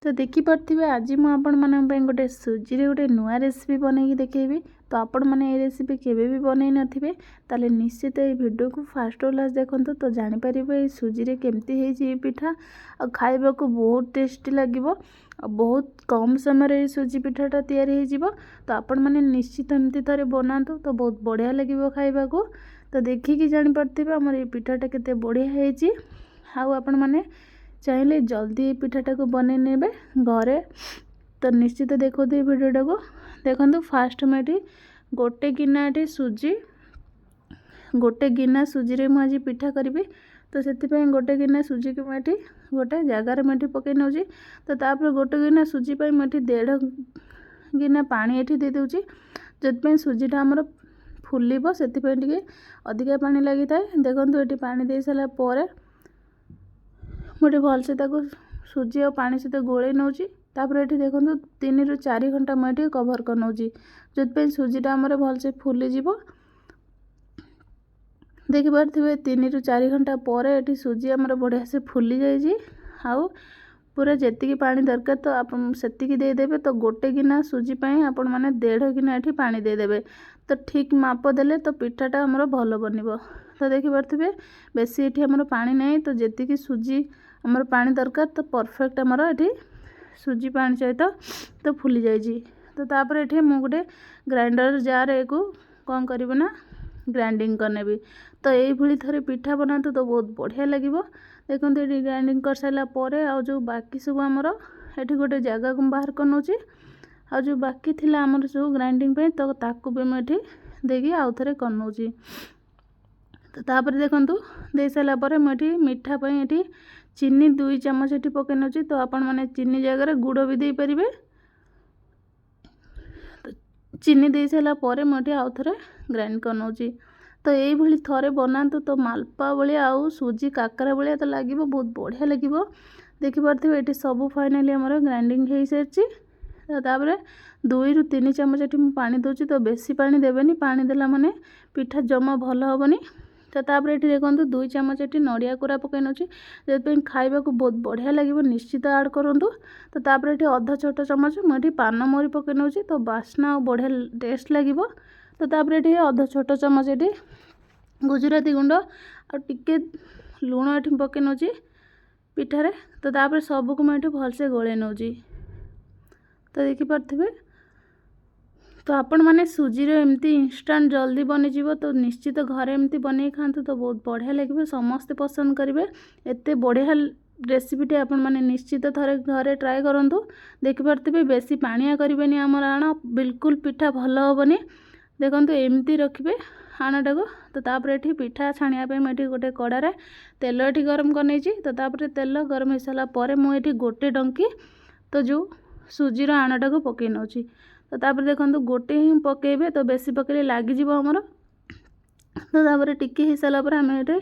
तो देखिपे आज मुझे गोटे सुजी रे गोटे नुआ रेसिपी बनई देखी। तो आपण मैंने ये रेसिपी केवे भी बनई नथिबे ताले निश्चित ये वीडियो को फास्ट लास्ट देखंतु तो जानि परिबे ये सुजी रे केमती हे पिठा आ खाइबा को बहुत टेस्टी लागिबो। बहुत कम समय रे सुजी पिठाटा तैयारी हो जिवो। तो आपण मैंने निश्चित एमती थरे बनातु तो बहुत बढ़िया लगिबो खाइबा को। तो देखिकी जानि परथिबे हमर ये पिठाटा केते बढ़िया हेची। हाउ आपण मैंने चाहिए जल्दी पिठाटा को बने नेबे घरे। तो निश्चित देखो वीडियोटा को देखो। फास्ट में गोटे गिना सुजी गोटे गिना सुजी रे मुझे पिठा करी। तो से गोटे गिना सुजी को मुझे गोटे जगार में पकई नौ। तो तापर गोटे गिना सुजी पर मुझे 1.5 गिना पानी ये दे दूँगी जो सुजीटा आमर फुलब से अधिका पानी लगी था। देखो ये पानी दे सारा पर मुझे भलसे सुजी और पानी सहित गोले नौ। तापर ये देखो 3 ରୁ 4 घंटा मुझे कभर कर नौ जो सुजीटा आमर भलसे फुलीज। देखिपे 3 ରୁ 4 घंटा पर ये सुजी आमर बढ़िया से फुली जाइए। आउ पूरा जेतिकी पानी दरकार तो आप सेतिकी देदेवे। तो गोटे गिना सुजी पाई आपण मैंने 1.5 गिना ये पानी देदेवे। तो ठीक माप देले तो पिठाटा आमर भल बनिबो। तो देखिपे बेसी ये आमर पानी नहीं तो जेतिकी सुजी आमर पानी दरकार तो परफेक्ट आमर ये सुजी पानी सहित तो फुली जाइए। तो तापर ये मुझे गोटे ग्राइंडर जार को कौन करी ना ग्राइंडिंग करने भी। तो ये थरे पिठा बनातु तो बहुत बढ़िया लगे। देखो ये ग्राइंडिंग कर सारा पर जो बाकी सब आमर ये गोटे जगह को बाहर कर नौ। आ जो बाकी थी आमर सब ग्राइंडिंग पे तो ताकू भी मुझे देखिए आउ थे कर नौ। तो तापर देखु दे सारा पर मुझे मीठा ये चीनी 2 चामच ये पकई नौ। तो आपण मैंने चीनी जगह गुड़ भी दे पारे। तो चीनी दे सारा पर मुझे आउ थे ग्राइंड कर नौ। तो ये थरे बनातु तो मालपा भाया आउ सुजी काकरा भाया तो लगे बहुत बढ़िया लगे। देखिपे ये सब फाइनाली आमर ग्राइंडिंग हो सारी। तापर 2 ରୁ 3 चामच ये पानी दूसरी। तो बेसी पानी देवेनि पानी देला माने पिठा जमा भल हेनी। तो तापर ये देखो 2 चामच ये नड़िया कोरा पकई नौ जो खाइबा को बहुत बढ़िया लगे। निश्चित ऐड करूँ। तो तापर ये अधा छोट चामच मुझे पान मरी पकई नौ तो बास्ना बढ़िया टेस्ट लगे। तो तापर ये अधा छोट चामच ये गुजराती गुंड आके लुण ये पकई नौ पिठारे। तो तापर सबको मुझे भलसे गोले नौ। तो देखिपे तो आपण मैंने सुजी एमती इंस्टांट जल्दी बनीज। तो निश्चित घरे एमती बन खातु तो बहुत बढ़िया लगे। समस्ते पसंद करेंगे। एत बढ़िया रेसिपीटे आपण मैंने निश्चित थरे घरे ट्राए करूँ। देखिपे बेसी पानिया करें आमर आण बिल्कुल पिठा भल हेनी। देखो एमती रखिए आणटा को। तो तापर ये पिठा छाणिया मुझे गोटे कड़ारे तेल ये गरम कर नहीं। तो तापर तेल गरम हो सारा पर मुझे गोटे डंकी तो जो सुजीर आणटा को पकई नौ। तो तापर देखो गोटे ही पकेबे तो बेसी पकड़े लगिज आमर। तो तापर टिके हो सारा पर आम ये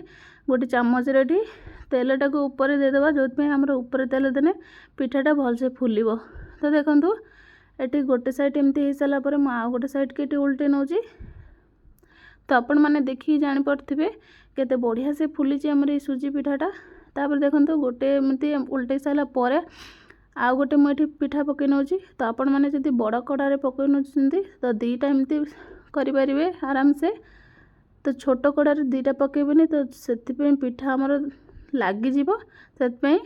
गोटे चामच ये तेलटा को ऊपर देदेबा जो आमर ऊपर तेल देने पिठाटा भलसे फुलिब। तो देखो ये गोटे साइड एमती हो सारा पर आउ गोटे साइड के उल्टे नौ। तो आपण मैंने देखिए जापे केते बढ़िया से फुली आमर ये सुजी पिठाटा। तापर देखो गोटे एमती उल्टे सारा पर आउ गोटे मुझे पिठा पकई नौ। तो आपण मैंने जब बड़ कड़ारे पकई नौ तो 2टा एमती करें आराम से। तो छोट कड़ारे 2टा पकेबेनि तो से पिठा आमर लगिज से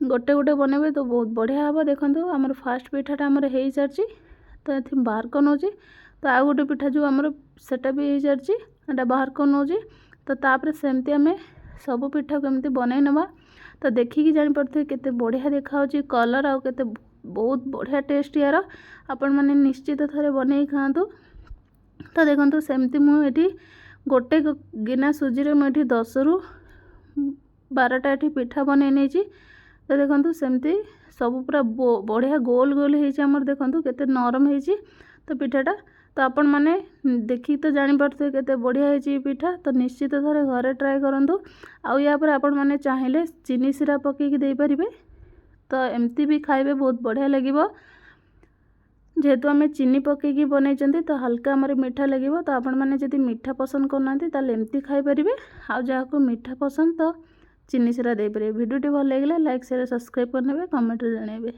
गोटे गोटे बनइबे तो बहुत बढ़िया हे। देखो आमर फास्ट पिठाटा आमर हो सारी। तो ये बाहर कर नौ। तो आउ गोटे पिठा जो आमर सेटा भी हो सारी एटा बाहर कर नौ। तो तापर सेमती आम सब पिठा को एमती बनई नवा। तो देखिकी जापे केते बढ़िया देखा कलर आउ केते बहुत बढ़िया टेस्ट यार। आपण मैंने निश्चित थरे बन खातु। तो देखो सेमती मुझे गोटे गिना सुजी रे मुझे 10 ରୁ 12टा ये पिठा बनई नहीं। तो देखो सेमती सब पूरा बढ़िया गोल गोल होमर। देखो केते नरम हो तो पिठाटा। तो आपण मैंने देखी तो जापे केते बढ़िया है पिठा। तो निश्चित थरे घरे ट्राए करूँ। आउ या पर आपण मैंने चाहिए चीनी सिरा पकईकी दे पारे। तो एमती भी खाइबे बहुत बढ़िया लगे। जेहेतु आम चीनी पकईकी बनई तो हल्का आमर मीठा लगे। तो आपण मैंने जब मीठा पसंद करना ताले एमती खाई पारे। आउ जहाँ मीठा पसंद तो चीनी सिरा दे पारे। वीडियोटी भल लगे लाइक शेयर सब्सक्राइब करने कमेंट जनइबे।